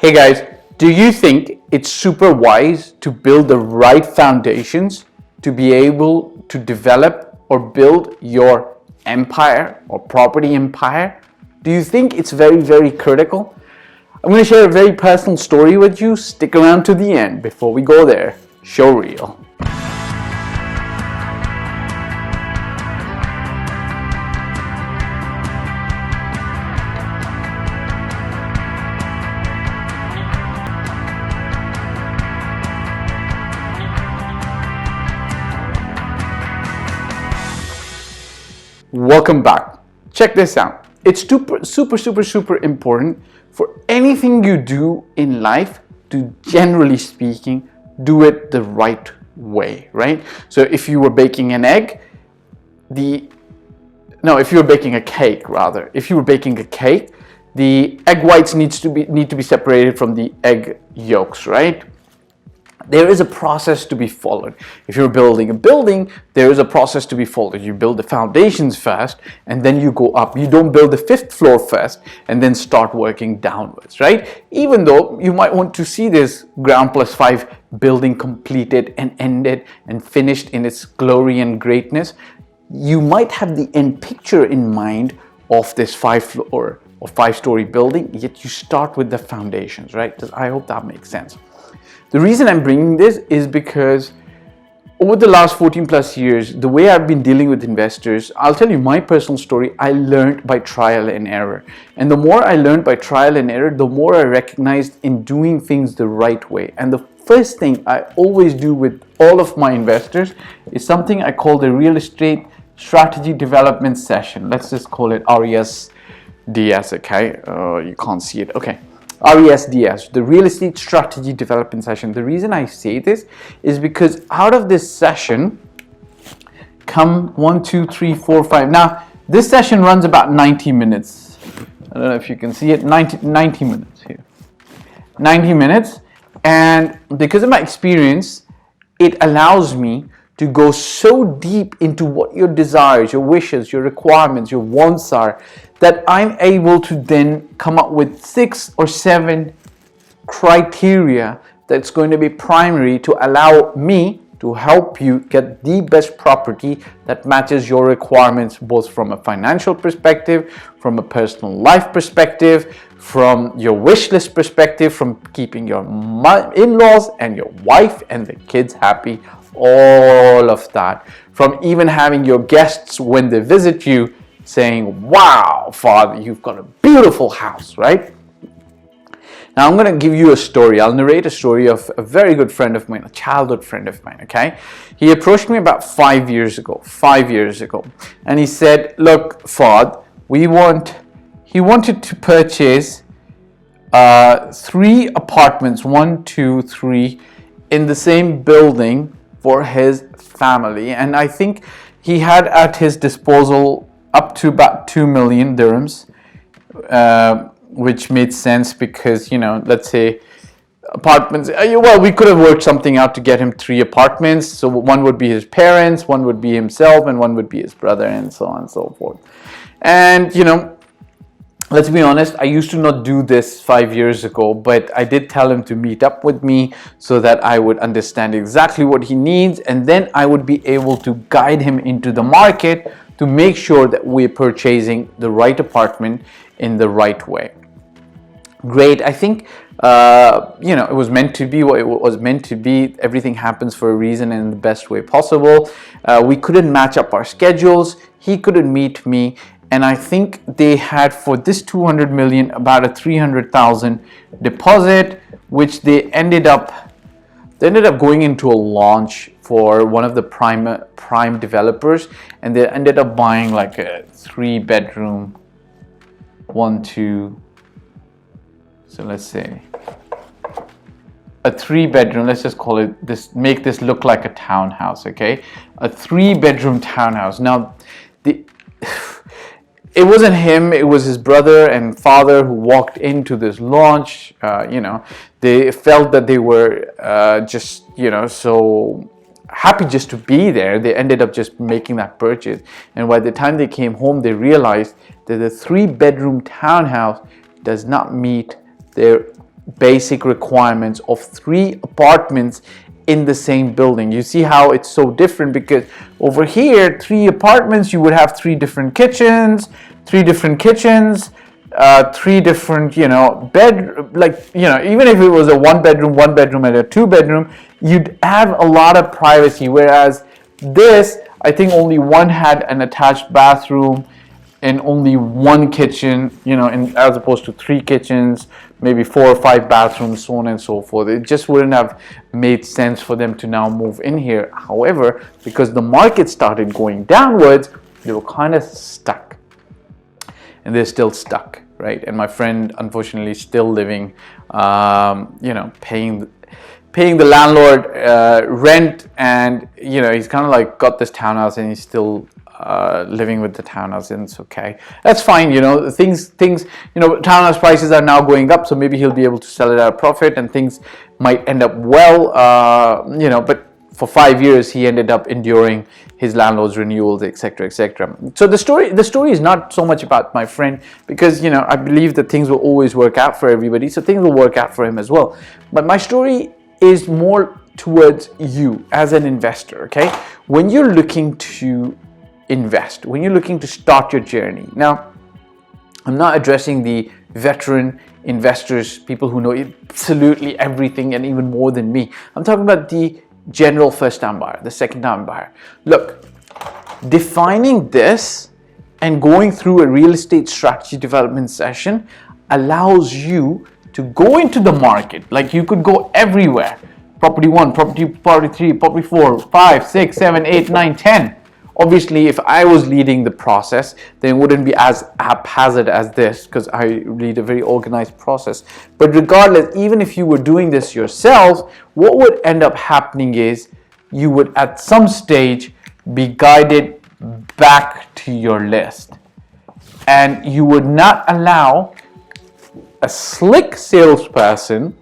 Hey guys, do you think it's super wise to build the right foundations to be able to develop or build your empire or property empire? Do you think it's very, very critical? I'm going to share a very personal story with you. Stick around to the end. Before we go there, show reel. Welcome back. Check this out. It's super important for anything you do in life to, generally speaking, do it the right way, right? So if you were baking an egg, if you were baking a cake, rather, if you were baking a cake, the egg whites need to be separated from the egg yolks, right? There is a process to be followed. If you're building a building, there is a process to be followed. You build the foundations first and then you go up. You don't build the 5th floor first and then start working downwards, right? Even though you might want to see this ground plus 5 building completed and ended and finished in its glory and greatness, you might have the end picture in mind of this 5-floor or 5-story building, yet you start with the foundations, right? I hope that makes sense. The reason I'm bringing this is because over the last 14 plus years, the way I've been dealing with investors, I'll tell you my personal story, I learned by trial and error. And the more I learned by trial and error, the more I recognized in doing things the right way. And the first thing I always do with all of my investors is something I call the real estate strategy development session. Let's just call it RESDS, okay? You can't see it, okay. RESDS, the Real Estate Strategy Development Session. The reason I say this is because out of this session come 1, 2, 3, 4, 5. Now, this session runs about 90 minutes. I don't know if you can see it, 90 minutes here. 90 minutes. And because of my experience, it allows me to go so deep into what your desires, your wishes, your requirements, your wants are, that I'm able to then come up with 6 or 7 criteria that's going to be primary to allow me to help you get the best property that matches your requirements, both from a financial perspective, from a personal life perspective, from your wish list perspective, from keeping your in-laws and your wife and the kids happy, all of that, from even having your guests when they visit you saying, wow, Father, you've got a beautiful house, right? Now I'm going to give you a story. I'll narrate a story of a very good friend of mine, a childhood friend of mine, okay? He approached me about 5 years ago, and he said, look, Fahd, he wanted to purchase 3 apartments, 1, 2, 3, in the same building for his family. And I think he had at his disposal up to about 2 million dirhams, which made sense because, let's say apartments, well, we could have worked something out to get him 3 apartments. So one would be his parents, one would be himself, and one would be his brother, and so on and so forth. And, let's be honest, I used to not do this 5 years ago, but I did tell him to meet up with me so that I would understand exactly what he needs, and then I would be able to guide him into the market to make sure that we're purchasing the right apartment in the right way. Great. I think, it was meant to be what it was meant to be. Everything happens for a reason and in the best way possible. We couldn't match up our schedules. He couldn't meet me. And I think they had for this 200 million about a 300,000 deposit, which they ended up going into a launch for one of the prime developers, and they ended up buying like a 3-bedroom, 1, 2. So let's say a 3-bedroom. Let's just call it this. Make this look like a townhouse, okay? A 3-bedroom townhouse. Now, it wasn't him, it was his brother and father who walked into this launch. They felt that they were just, so happy just to be there. They ended up just making that purchase. And by the time they came home, they realized that the 3-bedroom townhouse does not meet their basic requirements of 3 apartments in the same building. You see how it's so different, because over here, 3 apartments, you would have 3 different kitchens, 3 different kitchens, 3 different, bed, like, even if it was a 1 bedroom and a 2 bedroom, you'd have a lot of privacy. Whereas this, I think only one had an attached bathroom and only 1 kitchen, as opposed to 3 kitchens, maybe 4 or 5 bathrooms, so on and so forth. It just wouldn't have made sense for them to now move in here. However, because the market started going downwards, they were kind of stuck. And they're still stuck, right? And my friend, unfortunately, is still living, paying the landlord rent, and he's kind of like got this townhouse, and he's still living with the townhouse, and it's okay. That's fine. Things. Townhouse prices are now going up, so maybe he'll be able to sell it at a profit, and things might end up well. But for 5 years, he ended up enduring his landlord's renewals, etc., etc. So the story is not so much about my friend, because I believe that things will always work out for everybody. So things will work out for him as well. But my story is more towards you as an investor. Okay, when you're looking to invest, when you're looking to start your journey. Now, I'm not addressing the veteran investors, people who know absolutely everything and even more than me. I'm talking about the general first-time buyer, the second-time buyer. Look, defining this and going through a real estate strategy development session allows you to go into the market. Like, you could go everywhere. Property 1, property 3, property 4, 5, 6, 7, 8, 9, 10. Obviously, if I was leading the process, then it wouldn't be as haphazard as this, because I lead a very organized process. But regardless, even if you were doing this yourself, what would end up happening is you would at some stage be guided back to your list. And you would not allow a slick salesperson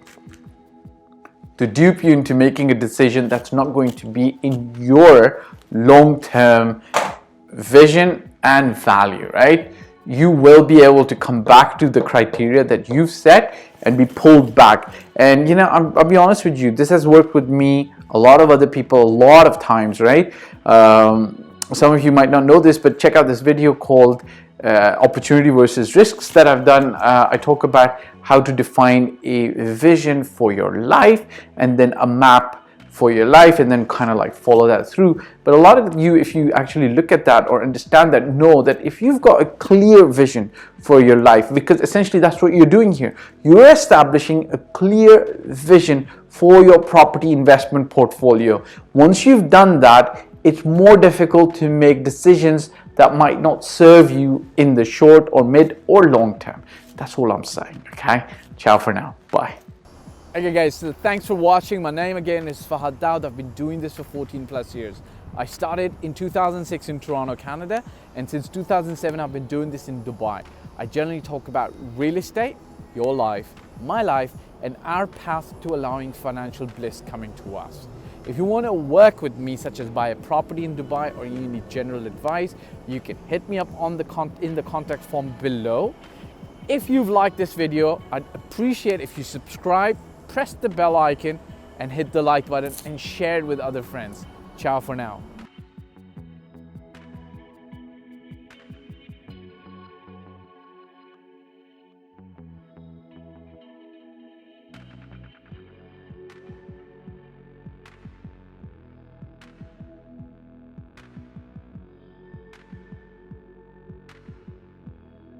to dupe you into making a decision that's not going to be in your long-term vision and value, right? You will be able to come back to the criteria that you've set and be pulled back. And I'll be honest with you, this has worked with me, a lot of other people, a lot of times, right? Some of you might not know this, but check out this video called Opportunity versus Risks that I've done. I talk about how to define a vision for your life and then a map for your life, and then kind of like follow that through. But a lot of you, if you actually look at that or understand that, know that if you've got a clear vision for your life, because essentially that's what you're doing here, you're establishing a clear vision for your property investment portfolio. Once you've done that, it's more difficult to make decisions that might not serve you in the short or mid or long term. That's all I'm saying. Okay, ciao for now. Bye. Okay guys, so thanks for watching. My name again is Fahd Dawood. I've been doing this for 14 plus years. I started in 2006 in Toronto, Canada, and since 2007 I've been doing this in Dubai. I generally talk about real estate, your life, my life, and our path to allowing financial bliss coming to us. If you want to work with me, such as buy a property in Dubai, or you need general advice, you can hit me up on in the contact form below. If you've liked this video, I'd appreciate if you subscribe, press the bell icon, and hit the like button, and share it with other friends. Ciao for now.